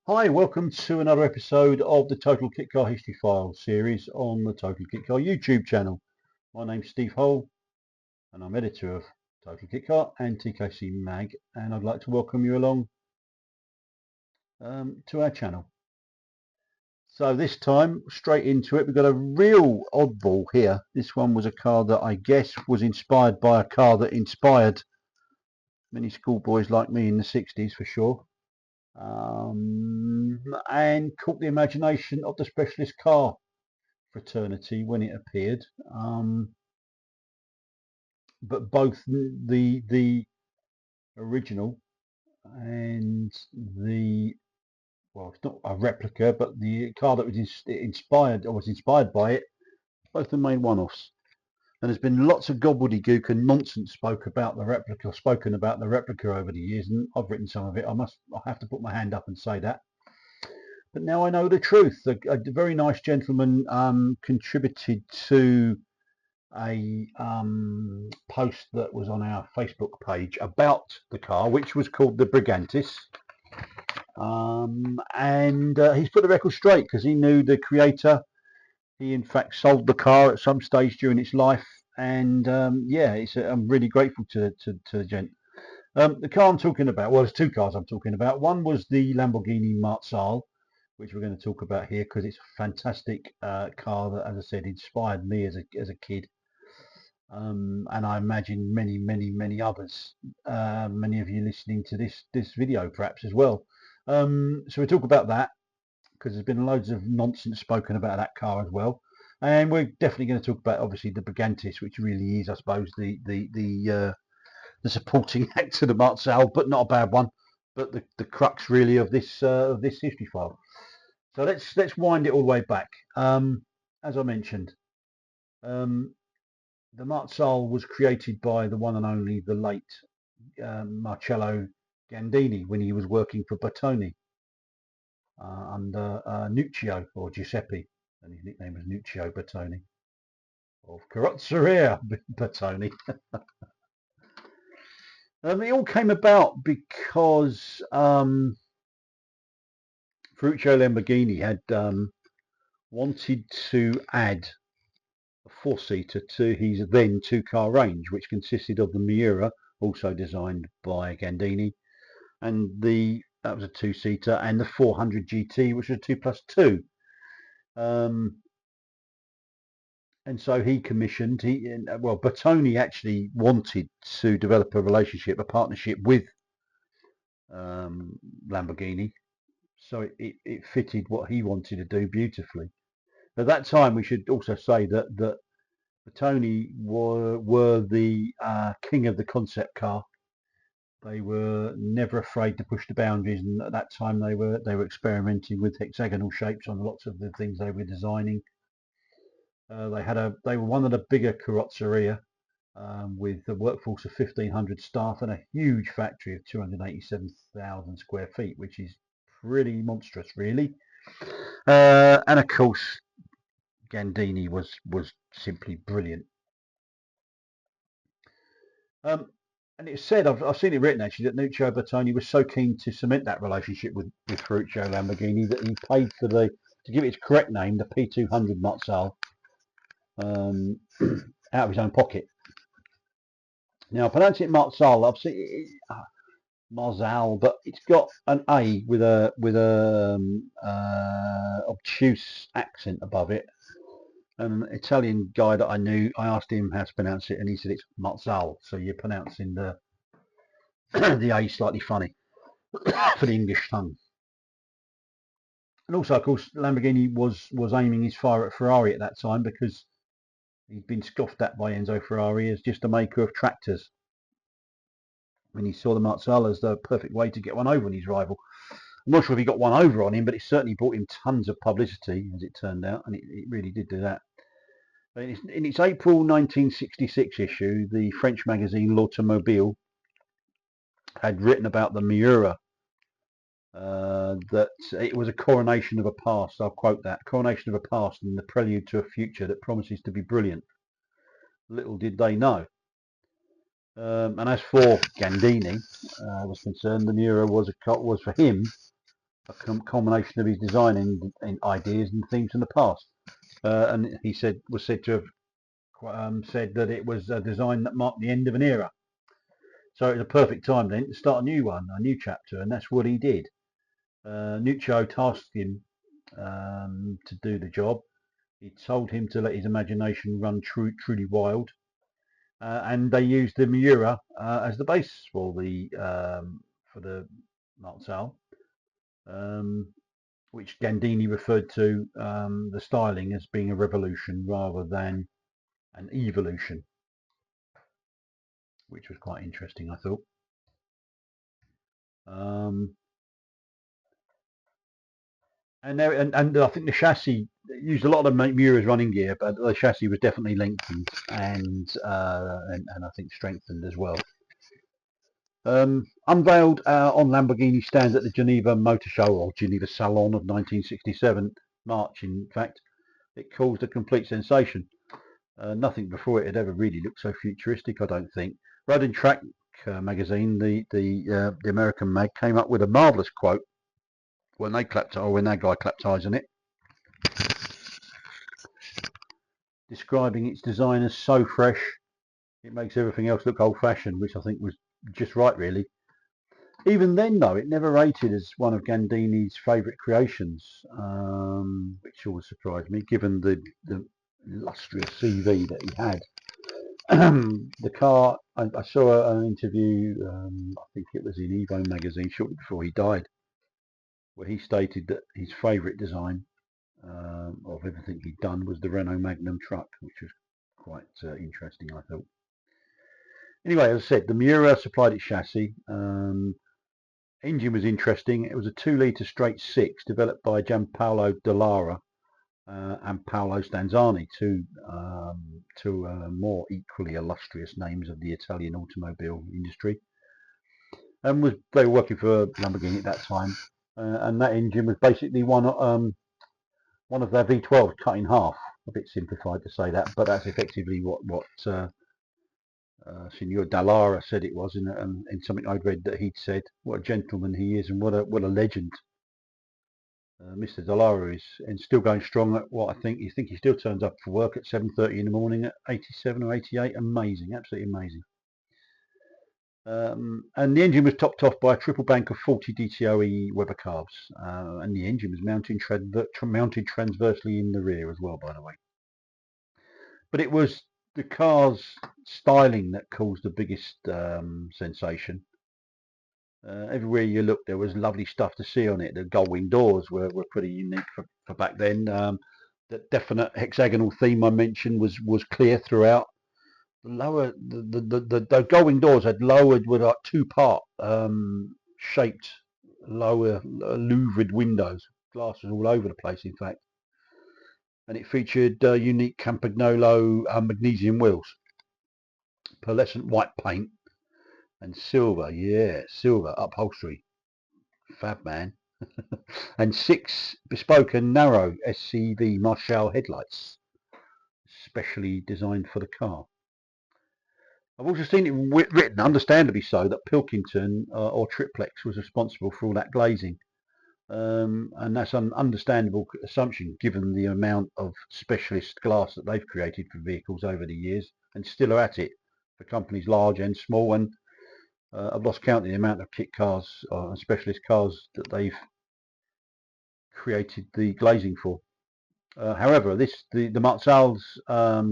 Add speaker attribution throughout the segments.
Speaker 1: Hi, welcome to another episode of the Total Kit Car History File series on the Total Kit Car YouTube channel. My name's Steve Hole and I'm editor of Total Kit Car and TKC Mag, and I'd like to welcome you along to our channel. So this time, straight into it, we've got a real oddball here. This one was a car that I guess was inspired by a car that inspired many schoolboys like me in the 60s for sure. And caught the imagination of the specialist car fraternity when it appeared. But both the original and it's not a replica, but the car that was inspired or was inspired by it, both the main one-offs. And there's been lots of gobbledygook and nonsense spoken about the replica over the years, and I've written some of it. I have to put my hand up and say that. But now I know the truth. A very nice gentleman contributed to a post that was on our Facebook page about the car, which was called the Brigantis. And he's put the record straight because he knew the creator. He in fact sold the car at some stage during its life, and I'm really grateful to the gent. The car I'm talking about, well, there's two cars I'm talking about. One was the Lamborghini Marzal, which we're going to talk about here because it's a fantastic car that, as I said, inspired me as a kid. And I imagine many others, many of you listening to this video perhaps as well. So we talk about that because there's been loads of nonsense spoken about that car as well, and we're definitely going to talk about obviously the Brigantis, which really is, I suppose, the supporting act to the Marzal, but not a bad one, but the crux really of this history file. So let's wind it all the way back. As I mentioned. The Marzal was created by the one and only, the late Marcello Gandini when he was working for Bertone under Nuccio or Giuseppe, and his nickname was Nuccio Bertone of Carrozzeria Bertone. It all came about because Ferruccio Lamborghini had wanted to add a four-seater to his then two-car range, which consisted of the Miura, also designed by Gandini, and that was a two-seater, and the 400 GT, which was a 2+2. And so he commissioned. Bertone actually wanted to develop a partnership with Lamborghini, so it fitted what he wanted to do beautifully. At that time, we should also say that Bertone were the king of the concept car. They were never afraid to push the boundaries, and at that time they were experimenting with hexagonal shapes on lots of the things they were designing. They were one of the bigger carrozzeria with a workforce of 1,500 staff and a huge factory of 287,000 square feet, which is pretty monstrous, really. And of course, Gandini was simply brilliant. And it's said, I've seen it written actually, that Nuccio Bertone was so keen to cement that relationship with Ferruccio Lamborghini that he paid for to give it its correct name, the P200 Marzal, out of his own pocket. Now, pronouncing it Marzal, I've seen it, Marzal, but it's got an A with a obtuse accent above it. And an Italian guy that I knew, I asked him how to pronounce it, and he said it's Marzal. So you're pronouncing the the A slightly funny for the English tongue. And also, of course, Lamborghini was aiming his fire at Ferrari at that time because he'd been scoffed at by Enzo Ferrari as just a maker of tractors. When he saw the Marzal as the perfect way to get one over on his rival. I'm not sure if he got one over on him, but it certainly brought him tons of publicity, as it turned out, and it really did do that. In its April 1966 issue, the French magazine L'Automobile had written about the Miura, that it was a coronation of a past. I'll quote that: coronation of a past and the prelude to a future that promises to be brilliant. Little did they know. And as for Gandini was concerned, the Miura was for him a culmination of his design in ideas and themes from the past. And he was said to have said that it was a design that marked the end of an era. So it was a perfect time then to start a new one, a new chapter, and that's what he did. Nuccio tasked him to do the job. He told him to let his imagination run truly wild, and they used the Miura as the base for the Marzal, which Gandini referred to the styling as being a revolution rather than an evolution, which was quite interesting, I thought. And I think the chassis used a lot of Miura's running gear, but the chassis was definitely lengthened and I think strengthened as well. Unveiled on Lamborghini stands at the Geneva Motor Show, or Geneva Salon of 1967, March in fact, it caused a complete sensation. Nothing before it had ever really looked so futuristic, I don't think. Road and Track magazine, the American mag, came up with a marvellous quote when that guy clapped eyes on it, describing its design as so fresh it makes everything else look old-fashioned, which I think was just right, really. Even then, though, it never rated as one of Gandini's favourite creations, which always surprised me, given the illustrious CV that he had. The car, I saw an interview, I think it was in Evo magazine shortly before he died, where he stated that his favourite design of everything he'd done was the Renault Magnum truck, which was quite interesting, I thought. Anyway, as I said, the Miura supplied its chassis. Engine was interesting. It was a 2-litre straight 6 developed by Gianpaolo Dallara and Paolo Stanzani, two more equally illustrious names of the Italian automobile industry. And they were working for Lamborghini at that time. And that engine was basically one of their V12s cut in half. A bit simplified to say that, but that's effectively what Signor Dallara said it was in something I'd read that he'd said. What a gentleman he is, and what a legend. Mr. Dallara is and still going strong at what I think. You think he still turns up for work at 7:30 in the morning at 87 or 88. Amazing, absolutely amazing. And the engine was topped off by a triple bank of 40 DTOE Weber carbs, and the engine was mounted transversely in the rear as well, by the way. But it was the car's styling that caused the biggest sensation. Everywhere you looked, there was lovely stuff to see on it. The gull-wing doors were pretty unique for back then. The definite hexagonal theme I mentioned was clear throughout. The gull-wing doors had lowered with like two-part shaped lower louvered windows. Glass was all over the place, in fact. And it featured unique Campagnolo magnesium wheels, pearlescent white paint, and silver upholstery. Fab, man. And 6 bespoke and narrow SCV Marshall headlights, specially designed for the car. I've also seen it written, understandably so, that Pilkington or Triplex was responsible for all that glazing. And that's an understandable assumption given the amount of specialist glass that they've created for vehicles over the years and still are at it for companies large and small. And I've lost count of the amount of kit cars and specialist cars that they've created the glazing for. However, the Marzal's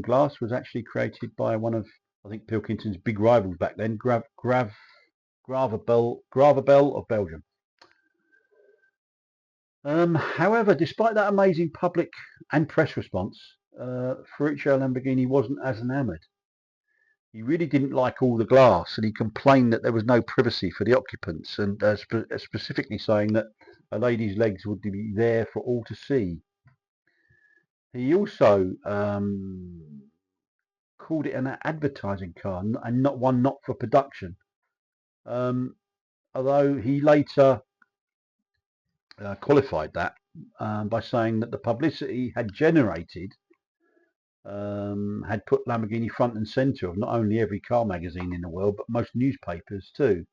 Speaker 1: glass was actually created by one of, I think, Pilkington's big rivals back then, Gravabel of Belgium. However, despite that amazing public and press response, Ferruccio Lamborghini wasn't as enamoured. He really didn't like all the glass, and he complained that there was no privacy for the occupants, and specifically saying that a lady's legs would be there for all to see. He also called it an advertising car and not one not for production. Although he later qualified that by saying that the publicity had generated had put Lamborghini front and centre of not only every car magazine in the world, but most newspapers too.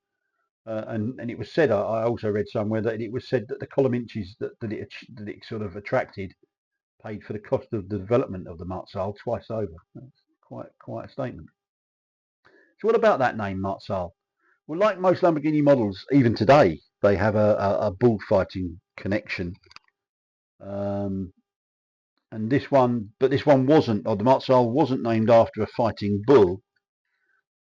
Speaker 1: and it was said, I also read somewhere that it was said that the column inches that it sort of attracted paid for the cost of the development of the Marzal twice over. That's quite a statement. So what about that name, Marzal? Well, like most Lamborghini models, even today, they have a bullfighting connection. Um, and this one wasn't, or the Marzal wasn't named after a fighting bull.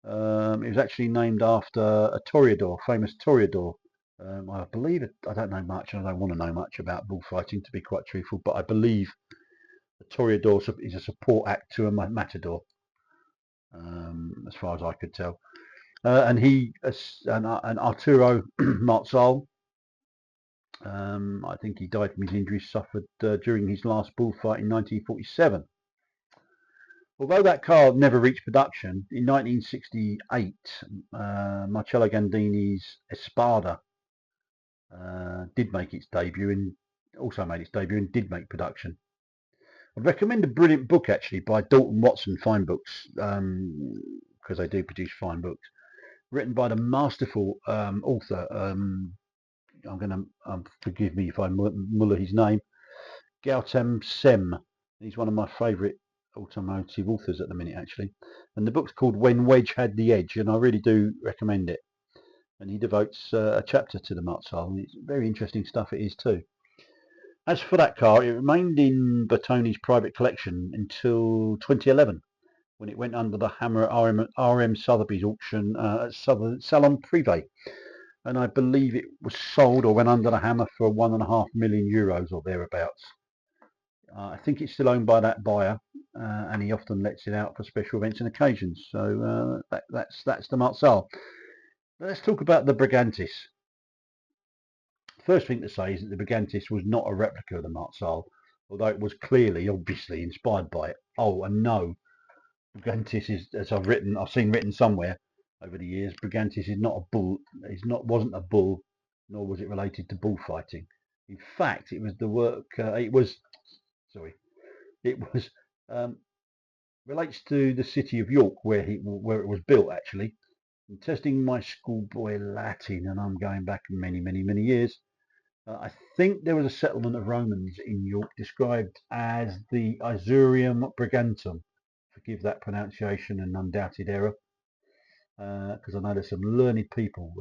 Speaker 1: It was actually named after a toreador, famous toreador. I believe it, I don't know much, and I don't want to know much about bullfighting, to be quite truthful, but I believe the toreador is a support act to a matador, as far as I could tell. And Arturo Marzal, I think he died from his injuries suffered during his last bullfight in 1947. Although that car never reached production, in 1968, Marcello Gandini's Espada did make its debut and also made its debut and did make production. I'd recommend a brilliant book actually by Dalton Watson, Fine Books, because they do produce fine books, written by the masterful author. I'm going to forgive me if I muller his name, Gautam Sem. He's one of my favourite automotive authors at the minute, actually. And the book's called When Wedge Had the Edge, and I really do recommend it. And he devotes a chapter to the Marzal, and it's very interesting stuff it is too. As for that car, it remained in Bertone's private collection until 2011, when it went under the hammer at RM Sotheby's auction at Salon Privé. And I believe it was sold or went under the hammer for €1.5 million or thereabouts. I think it's still owned by that buyer, and he often lets it out for special events and occasions. So that's the Marzal. Let's talk about the Brigantis. First thing to say is that the Brigantis was not a replica of the Marzal, although it was clearly, obviously, inspired by it. Oh, and no, Brigantis is, as I've seen written somewhere over the years, Brigantis is not a bull. Wasn't a bull, nor was it related to bullfighting. In fact, it was the work. It was relates to the city of York, where it was built actually. And testing my schoolboy Latin, and I'm going back many years. I think there was a settlement of Romans in York described as the Isurium Brigantum. Forgive that pronunciation and undoubted error, because I know there's some learned people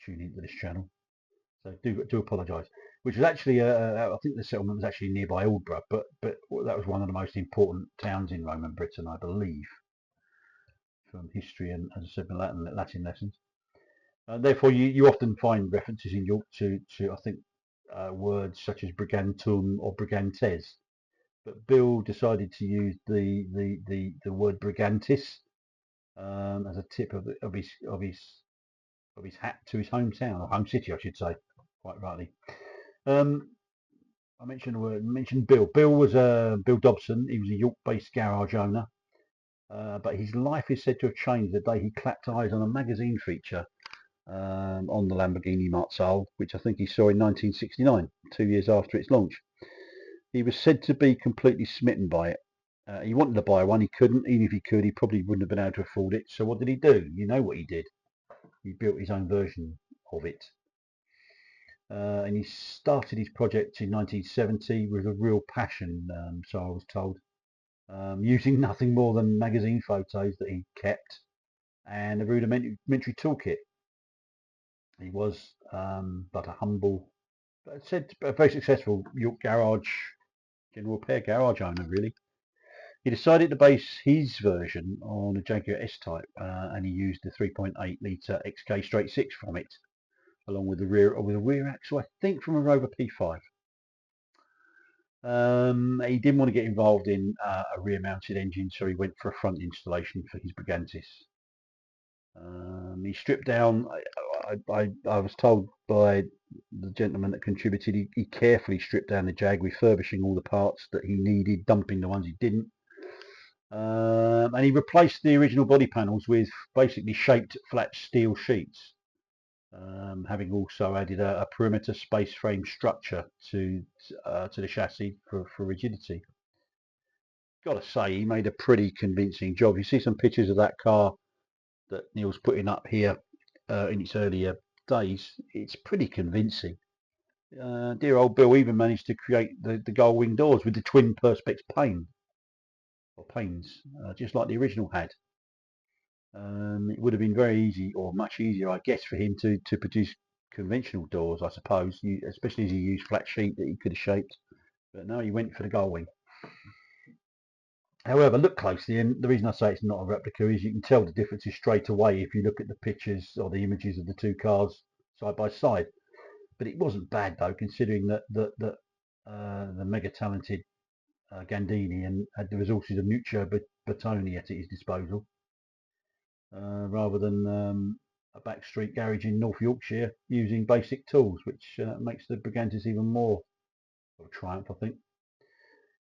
Speaker 1: tuning into this channel. So do apologise. Which was actually, I think the settlement was actually nearby Aldborough, but that was one of the most important towns in Roman Britain, I believe, from history and, as I said, Latin lessons. Therefore, you often find references in York to I think words such as Brigantum or Brigantes. But Bill decided to use the word Brigantis as a tip of his hat to his hometown, or home city, I should say, quite rightly. I mentioned Bill. Bill Dobson. He was a York-based garage owner, but his life is said to have changed the day he clapped eyes on a magazine feature on the Lamborghini Marzal, which I think he saw in 1969, 2 years after its launch. He was said to be completely smitten by it. He wanted to buy one, he couldn't. Even if he could, he probably wouldn't have been able to afford it. So what did he do? You know what he did? He built his own version of it. And he started his project in 1970 with a real passion, so I was told, using nothing more than magazine photos that he kept and a rudimentary toolkit. He was but a humble, but said a very successful York general repair garage owner, really. He decided to base his version on a Jaguar S-Type, and he used the 3.8 litre XK straight 6 from it, along with a rear axle, I think, from a Rover P5. He didn't want to get involved in a rear-mounted engine, so he went for a front installation for his Brigantis. He stripped down. I was told by the gentleman that contributed, he carefully stripped down the Jag, refurbishing all the parts that he needed, dumping the ones he didn't. And he replaced the original body panels with basically shaped flat steel sheets, having also added a perimeter space frame structure to the chassis for rigidity. Got to say, he made a pretty convincing job. You see some pictures of that car that Neil's putting up here in its earlier days, it's pretty convincing. Dear old Bill even managed to create the gull wing doors with the twin perspex panes, just like the original had. It would have been very easy, or much easier, I guess, for him to produce conventional doors, I suppose, especially as he used flat sheet that he could have shaped. But no, he went for the gull wing. However, look closely, and the reason I say it's not a replica is you can tell the differences straight away if you look at the pictures or the images of the two cars side by side. But it wasn't bad though, considering that the mega talented Gandini and had the resources of Nuccio Bertone at his disposal, rather than a backstreet garage in North Yorkshire using basic tools, which makes the Brigantis even more of a triumph, I think.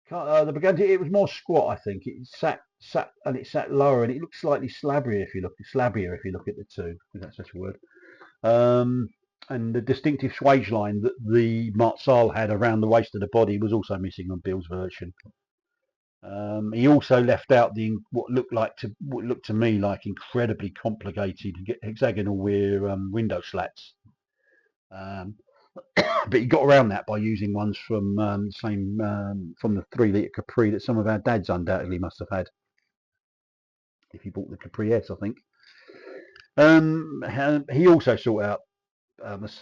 Speaker 1: The Briganti, it was more squat, I think. It sat lower, and it looked slightly slabbier if you look at the two, if that's such a word. And the distinctive swage line that the Marzal had around the waist of the body was also missing on Bill's version. He also left out what looked to me like incredibly complicated hexagonal rear window slats. But he got around that by using ones from from the 3 litre Capri that some of our dads undoubtedly must have had if he bought the Capri S, I think. He also sought out,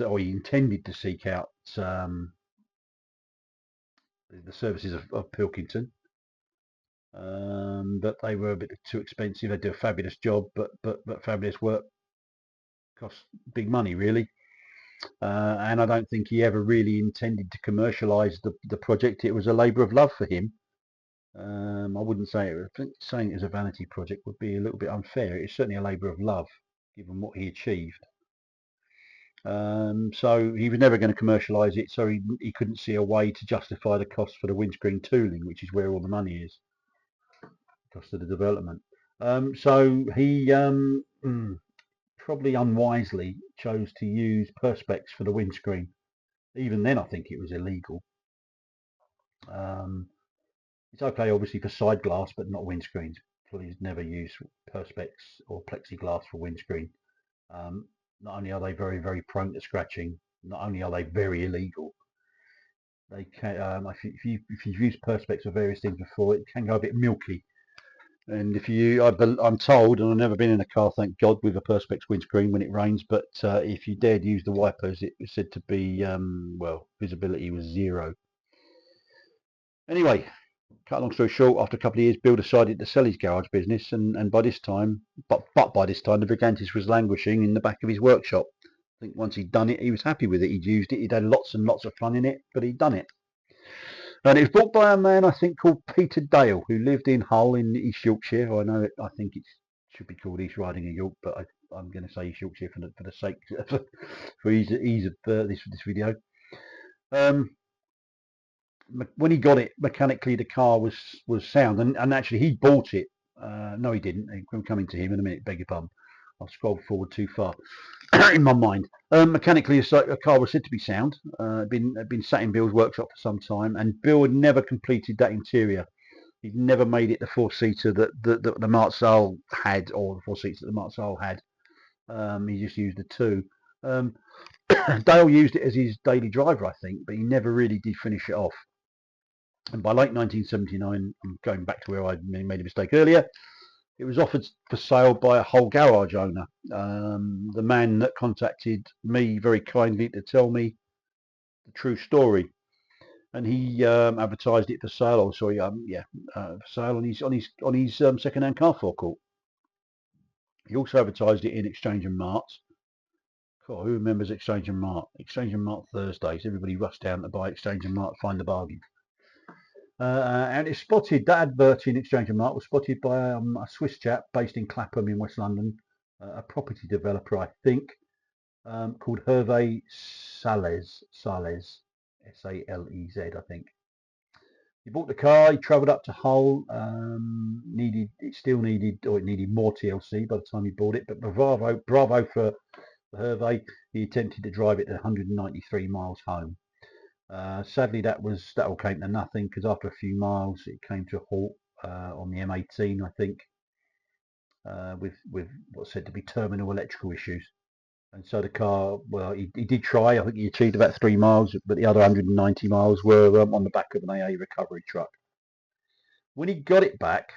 Speaker 1: or he intended to seek out the services of Pilkington, but they were a bit too expensive. They do a fabulous job, but fabulous work costs big money, really. And I don't think he ever really intended to commercialise the project. It was a labour of love for him. I wouldn't say saying it was a vanity project would be a little bit unfair. It's certainly a labour of love, given what he achieved. So he was never going to commercialise it, so he couldn't see a way to justify the cost for the windscreen tooling, which is where all the money is, cost of the development. So he probably unwisely chose to use perspex for the windscreen. Even then, I think it was illegal. It's okay, obviously, for side glass, but not windscreens. Please never use perspex or plexiglass for windscreen. Not only are they very, very prone to scratching, not only are they very illegal, they can. If you've used perspex for various things before, it can go a bit milky. And I'm told, and I've never been in a car, thank God, with a perspex windscreen when it rains, but if you dared use the wipers, it was said to be, well, visibility was 0. Anyway, cut a long story short, after a couple of years, Bill decided to sell his garage business, and by this time, by this time, the Brigantis was languishing in the back of his workshop. I think once he'd done it, he was happy with it. He'd used it, he'd had lots and lots of fun in it, but he'd done it. And it was bought by a man, I think, called Peter Dale, who lived in Hull in East Yorkshire. I think it should be called East Riding of York, but I'm going to say East Yorkshire for the sake for ease of this video. When he got it, mechanically the car was sound, and actually he bought it. No, he didn't. I'm coming to him in a minute. Beg your pardon. I've scrolled forward too far in my mind. Mechanically, a car was said to be sound. Had been sat in Bill's workshop for some time, and Bill had never completed that interior. He'd never made it the 4-seater that the Marzal had, or the 4 seats that the Marzal had. He just used the 2. Dale used it as his daily driver, I think, but he never really did finish it off. And by late 1979, I'm going back to where I made a mistake earlier, it was offered for sale by a Hull garage owner, the man that contacted me very kindly to tell me the true story. And he advertised it for sale, for sale on his second-hand car forecourt. He also advertised it in Exchange and Mart. God, who remembers Exchange and Mart? Exchange and Mart Thursdays. Everybody rushed down to buy Exchange and Mart, find the bargain. And it's spotted, that advert in Exchange and Mart was spotted by a Swiss chap based in Clapham in West London, a property developer, I think, called Hervé Salez, S-A-L-E-Z, I think. He bought the car, he travelled up to Hull, it needed more TLC by the time he bought it, but bravo for Hervé. He attempted to drive it at 193 miles home. Sadly, that all came to nothing, because after a few miles it came to a halt on the M18, I think, with what's said to be terminal electrical issues. And so the car, well, he did try. I think he achieved about 3 miles, but the other 190 miles were on the back of an AA recovery truck. When he got it back,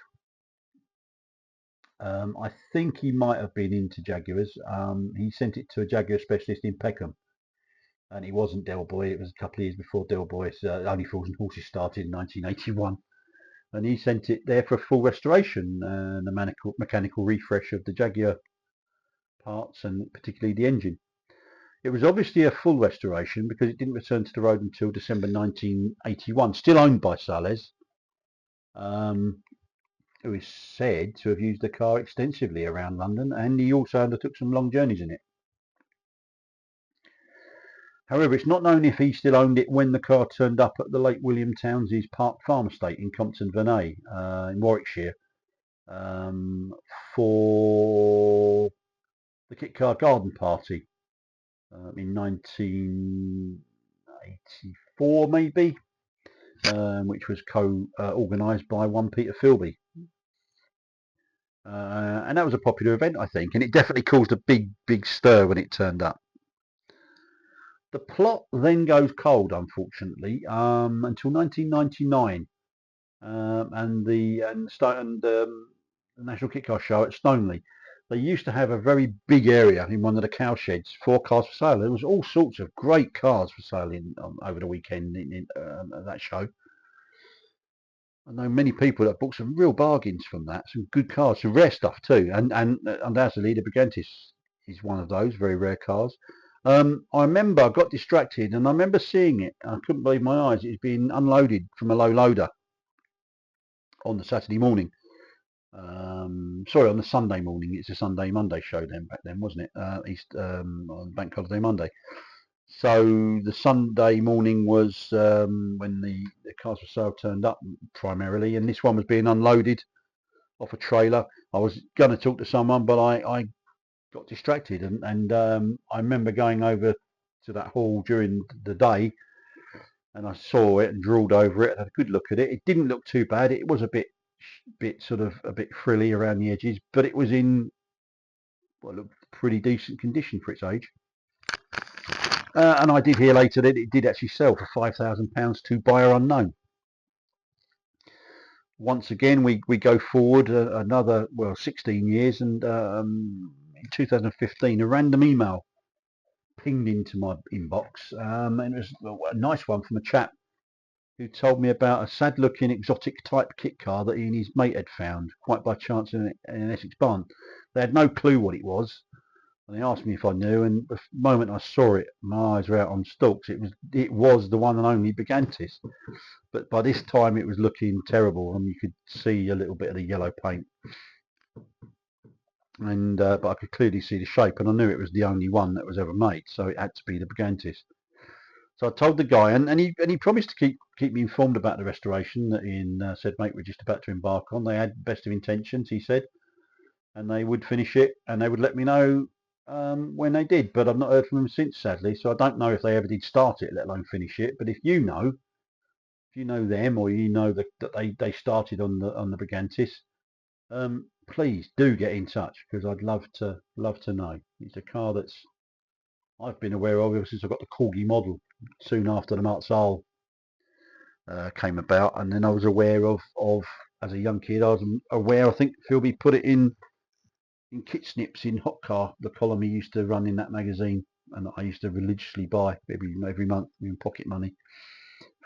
Speaker 1: I think he might have been into Jaguars. He sent it to a Jaguar specialist in Peckham, and it wasn't Del Boy. It was a couple of years before Del Boy's Only Fools and Horses started in 1981, and he sent it there for a full restoration and a mechanical refresh of the Jaguar parts and particularly the engine. It was obviously a full restoration because it didn't return to the road until December 1981. Still owned by Sales, um, who is said to have used the car extensively around London, and he also undertook some long journeys in it. However, it's not known if he still owned it when the car turned up at the late William Townsley's Park Farm estate in Compton Vernay in Warwickshire for the Kit Car Garden Party in 1984, maybe, which was co-organised by one Peter Philby. And that was a popular event, I think, and it definitely caused a big stir when it turned up. The plot then goes cold, unfortunately, until 1999, the National Kit Car Show at Stoneleigh. They used to have a very big area in one of the cow sheds for cars for sale. There was all sorts of great cars for sale over the weekend at that show. I know many people that bought some real bargains from that, some good cars, some rare stuff too, and undoubtedly the Brigantis is one of those very rare cars. I remember I got distracted and I remember seeing it. I couldn't believe my eyes. It was being unloaded from a low loader on the Saturday morning. Sorry, on the Sunday morning. It's a Monday show then back then, wasn't it? On Bank Holiday Monday. So the Sunday morning was when the cars for sale turned up primarily, and this one was being unloaded off a trailer. I was going to talk to someone, but I got distracted, and I remember going over to that hall during the day, and I saw it and drooled over it and had a good look at it. It didn't look too bad. It was a bit sort of a bit frilly around the edges, but it was in looked pretty decent condition for its age. And I did hear later that it did actually sell for £5,000 to buyer unknown. Once again, we go forward another 16 years, and in 2015, a random email pinged into my inbox, and it was a nice one from a chap who told me about a sad-looking exotic type kit car that he and his mate had found quite by chance in an Essex barn. They had no clue what it was, and they asked me if I knew, and the moment I saw it, my eyes were out on stalks. It was the one and only Brigantis, but by this time it was looking terrible, and you could see a little bit of the yellow paint, and but I could clearly see the shape, and I knew it was the only one that was ever made, so it had to be the Brigantis. So I told the guy, and he promised to keep me informed about the restoration that he said, mate, we're just about to embark on. They had best of intentions, he said, and they would finish it, and they would let me know when they did. But I've not heard from them since, sadly. So I don't know if they ever did start it, let alone finish it. But if you know them, or you know that they started on the Brigantis, please do get in touch, because I'd love to know. It's a car that's I've been aware of ever since I got the Corgi model soon after the Marzal came about, and then I was aware of as a young kid. I was aware. I think Philby put it in kit snips in Hot Car, the column he used to run in that magazine, and I used to religiously buy every month in pocket money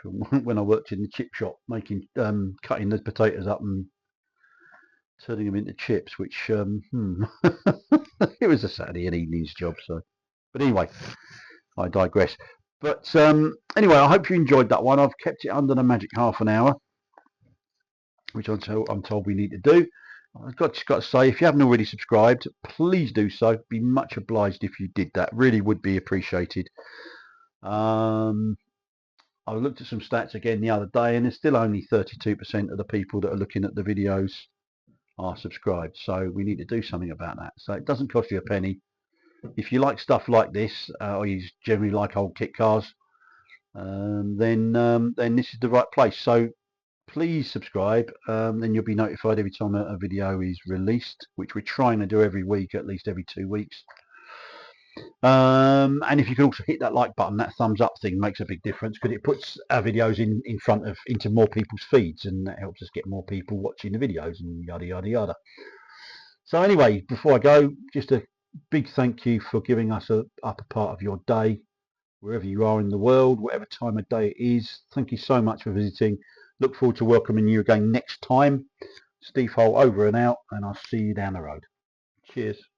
Speaker 1: from when I worked in the chip shop, making cutting the potatoes up and turning them into chips, which it was a Saturday and evenings job. So, but anyway, I digress. But anyway, I hope you enjoyed that one. I've kept it under the magic half an hour, which I'm told we need to do. I've got to say, if you haven't already subscribed, please do so. Be much obliged if you did that. Really would be appreciated. I looked at some stats again the other day, and there's still only 32% of the people that are looking at the videos are subscribed. So we need to do something about that. So it doesn't cost you a penny. If you like stuff like this, or you generally like old kit cars, then this is the right place. So please subscribe, then you'll be notified every time a video is released, which we're trying to do every week, at least every 2 weeks. And if you can also hit that like button, that thumbs up thing makes a big difference, because it puts our videos in front of into more people's feeds, and that helps us get more people watching the videos, and yada yada yada. So anyway, before I go, just a big thank you for giving us a upper part of your day, wherever you are in the world, whatever time of day it is. Thank you so much for visiting. Look forward to welcoming you again next time. Steve Holt over and out, and I'll see you down the road. Cheers.